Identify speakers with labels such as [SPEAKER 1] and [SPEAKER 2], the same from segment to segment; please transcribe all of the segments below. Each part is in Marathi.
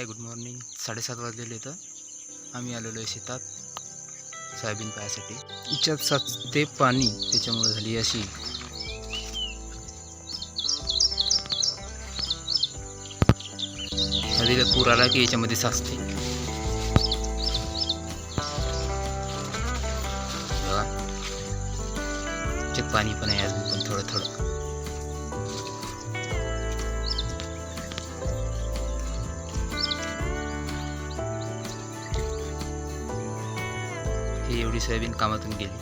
[SPEAKER 1] Hi good morning. 7:30 वाजलेले तर आम्ही आलेलो आहे शेतात सोयाबीन पायासाठी. याच्यात साचते पाणी, त्याच्यामुळे झाली अशी. नदीला पूर आला की याच्यामध्ये साचते बघा. याच्यात पाणी पण आहे अजून, पण थोडं थोडं. ही एवढी सोयाबीन कामातून गेली.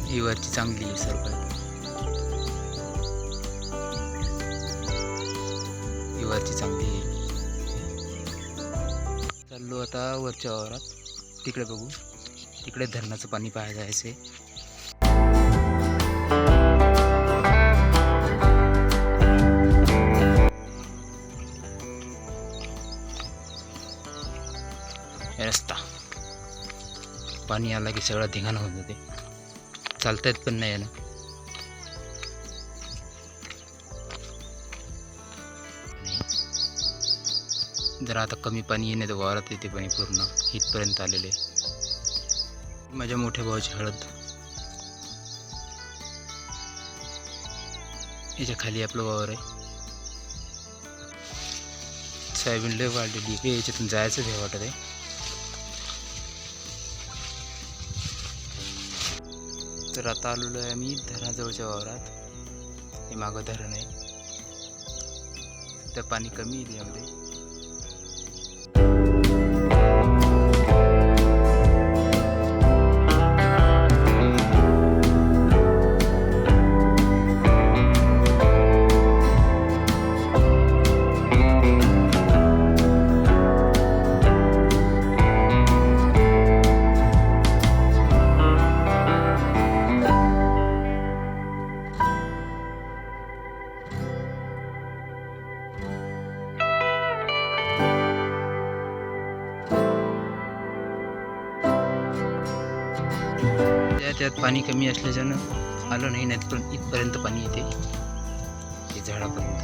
[SPEAKER 1] ही वरची चांगली आहे सरकार. ही वरची चांगली आहे. चाललो आता वरच्या वावरात, तिकडे बघू. तिकडे धरणाचं पाणी पाहायला जायचंय. रस्ता पाणी आला की सगळं धिंगाणा होऊन जाते. चालता येत पण नाही यानं. जरा आता कमी पाणी येणे तर वावरात येते पाणी पूर्ण इथपर्यंत आलेले. माझ्या मोठ्या भावाची हळद. याच्या खाली आपलं वावर आहे. सोयाबीन लय वाढलेली आहे. याच्यातून जायचं भे वाटत आहे. तर आता आलेलो आहे आम्ही धरणाजवळच्या वावरात. हे मागं धरण आहे. तर पाणी कमी आहे यामध्ये. त्यात पाणी कमी असल्याच्यानं आलं नाही, नाही पण इथपर्यंत पाणी येते. हे झाडापर्यंत.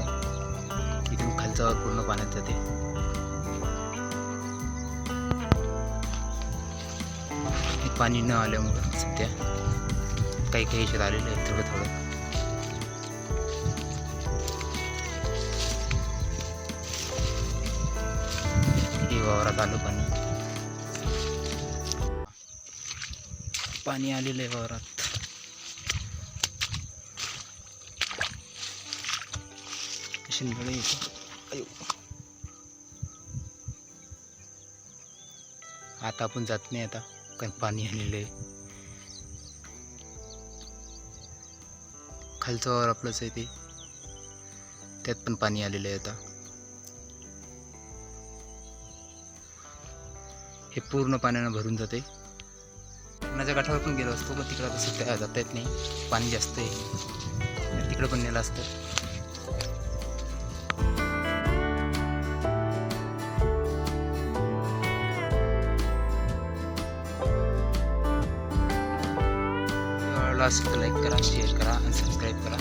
[SPEAKER 1] इथून खालचा पूर्ण पाण्यात जाते. पाणी न आल्यामुळं सध्या काही काही याच्यात आलेलं आहे थोडं थोडं. हे वावरात आलं पाणी. पाणी आलेलं आहे वावरात. शिंदळे येतो. आता आपण जात नाही आता, कारण पाणी आलेलं आहे. खालचं वावर आपलंच आहे ते, त्यात पण पाणी आलेलं आहे आता. हे पूर्ण पाण्यानं भरून जाते. पुण्याच्या काठावर पण गेलो असतो, पण तिकडं तसं जाता येत नाही. पाणी जास्त आहे. तिकडं पण नेलं असतं. लाईक करा, शेअर करा आणि सबस्क्राईब करा.